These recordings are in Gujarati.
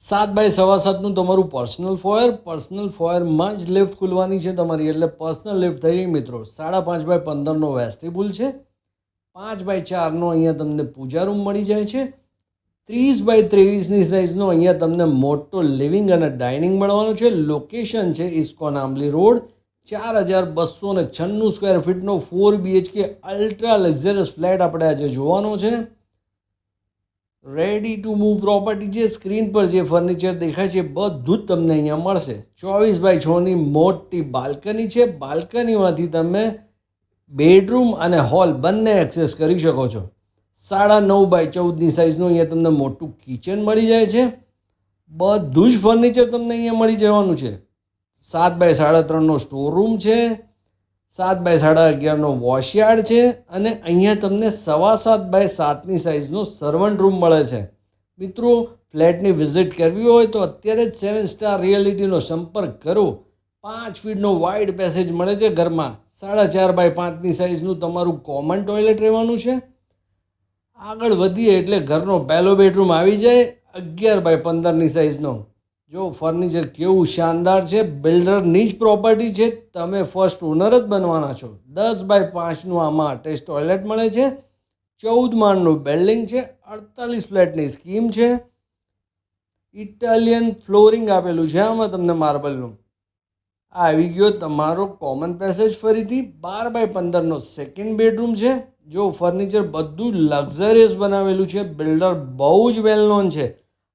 7 બાય 7.25 તમારું પર્સનલ ફોયરમાં જ લિફ્ટ ખુલવાની છે તમારી, એટલે પર્સનલ લિફ્ટ થઈ ગઈ મિત્રો. 5.5 બાય 15નો વેસ્ટિબુલ છે. 5 બાય 4નો અહીંયા તમને પૂજા રૂમ મળી જાય છે. 30 બાય 23ની સાઇઝનો અહીંયા તમને મોટો લિવિંગ અને ડાઇનિંગ મળવાનો છે. લોકેશન છે ઇસ્કોન આંબલી રોડ. 4296 સ્ક્વેર ફીટનો 4 BHK અલ્ટ્રા લક્ઝરિયસ ફ્લેટ આપણે આજે જોવાનો છે. રેડી ટુ મૂવ પ્રોપર્ટી છે. સ્ક્રીન પર જે ફર્નિચર દેખાય છે બધું જ તમને અહીંયા મળશે. 24 બાય 6ની મોટી બાલ્કની છે. બાલ્કનીમાંથી તમે બેડરૂમ અને હોલ બંને એક્સેસ કરી શકો છો. 9.5 બાય 14ની સાઇઝનું અહીંયા તમને મોટું કિચન મળી જાય છે. બધું જ ફર્નિચર તમને અહીંયા મળી જવાનું છે. 7 બાય 3.5નો સ્ટોર રૂમ છે. 7 બાય 11.5નો વોશયાર્ડ છે અને અહીંયા તમને 7.25 બાય 7ની સાઇઝનો સર્વન્ટ રૂમ મળે છે. મિત્રો, ફ્લેટની વિઝિટ કરવી હોય તો અત્યારે જ 7 સ્ટાર રિયાલિટીનો સંપર્ક કરો. 5 ફીટનો વાઇડ પેસેજ મળે છે ઘરમાં. 4.5 બાય 5ની સાઇઝનું તમારું કોમન ટોયલેટ રહેવાનું છે. આગળ વધીએ એટલે ઘરનો પહેલો બેડરૂમ આવી જાય. 11 બાય 15ની સાઇઝનો. જો ફર્નિચર કેવું શાનદાર છે. બિલ્ડરની જ પ્રોપર્ટી છે. તમે ફર્સ્ટ ઓનર જ બનવાના છો. 10 બાય 5નું આમાં અટેચ ટોયલેટ મળે છે. 14 માળનું બિલ્ડિંગ છે. 48 ફ્લેટની સ્કીમ છે. ઇટાલિયન ફ્લોરિંગ આપેલું છે આમાં તમને માર્બલનું. આ આવી ગયો તમારો કોમન પેસેજ. ફરીથી 12 બાય 15નો સેકન્ડ બેડરૂમ છે. જો ફર્નિચર બધું લક્ઝરિયસ બનાવેલું છે. બિલ્ડર બહુ જ વેલ નોન છે.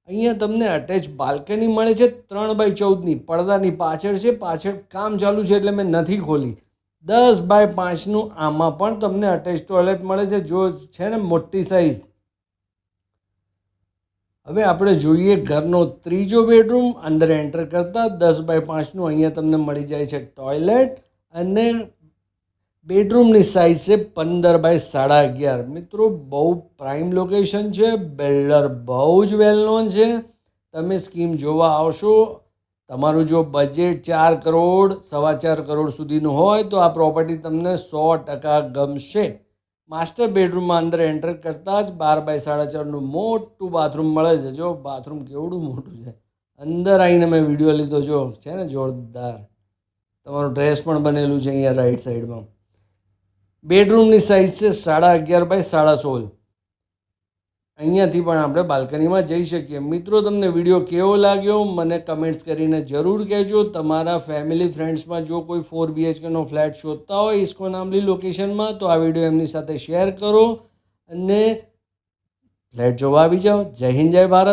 અહીંયા તમને અટેચ બાલ્કની મળે છે. 3 બાય 14ની પડદાની પાછળ છે. પાછળ કામ ચાલુ છે એટલે મેં નથી ખોલી. 10 બાય 5નું આમાં પણ તમને અટેચ ટોયલેટ મળે છે. જો છે ને મોટી સાઇઝ. હવે આપણે જોઈએ ઘરનો ત્રીજો બેડરૂમ. અંદર એન્ટર કરતાં 10 બાય 5નું અહીંયા તમને મળી જાય છે ટોયલેટ અને બેડરૂમની સાઇઝ છે 15 બાય 11.5. મિત્રો, બહુ પ્રાઇમ લોકેશન છે. બિલ્ડર બહુ જ વેલ નોન છે. તમે સ્કીમ જોવા આવશો. તમારું જો બજેટ 4 કરોડ 4.25 કરોડ સુધીનું હોય તો આ પ્રોપર્ટી તમને 100% ગમશે. માસ્ટર બેડરૂમમાં અંદર એન્ટર કરતાં જ 12 બાય 4.5નું મોટું બાથરૂમ મળે છે. જો બાથરૂમ કેવડું મોટું છે. અંદર આવીને મેં વિડીયો લીધો. જો છે ને જોરદાર. તમારું ડ્રેસ પણ બનેલું છે અહીંયા રાઈટ સાઈડમાં. બેડરૂમની સાઇઝ છે 11.5 બાય 16. અહીંયાથી પણ આપણે બાલ્કનીમાં જઈ શકીએ. મિત્રો, તમને વિડીયો કેવો લાગ્યો મને કમેન્ટ્સ કરીને જરૂર કહેજો. તમારા ફેમિલી ફ્રેન્ડ્સમાં જો કોઈ 4 BHKનો ફ્લેટ શોધતા હોય ઇસ્કોન આંબલી લોકેશનમાં તો આ વિડીયો એમની સાથે શેર કરો અને ફ્લેટ જોવા આવી જાઓ. જય હિન્દ, જય ભારત.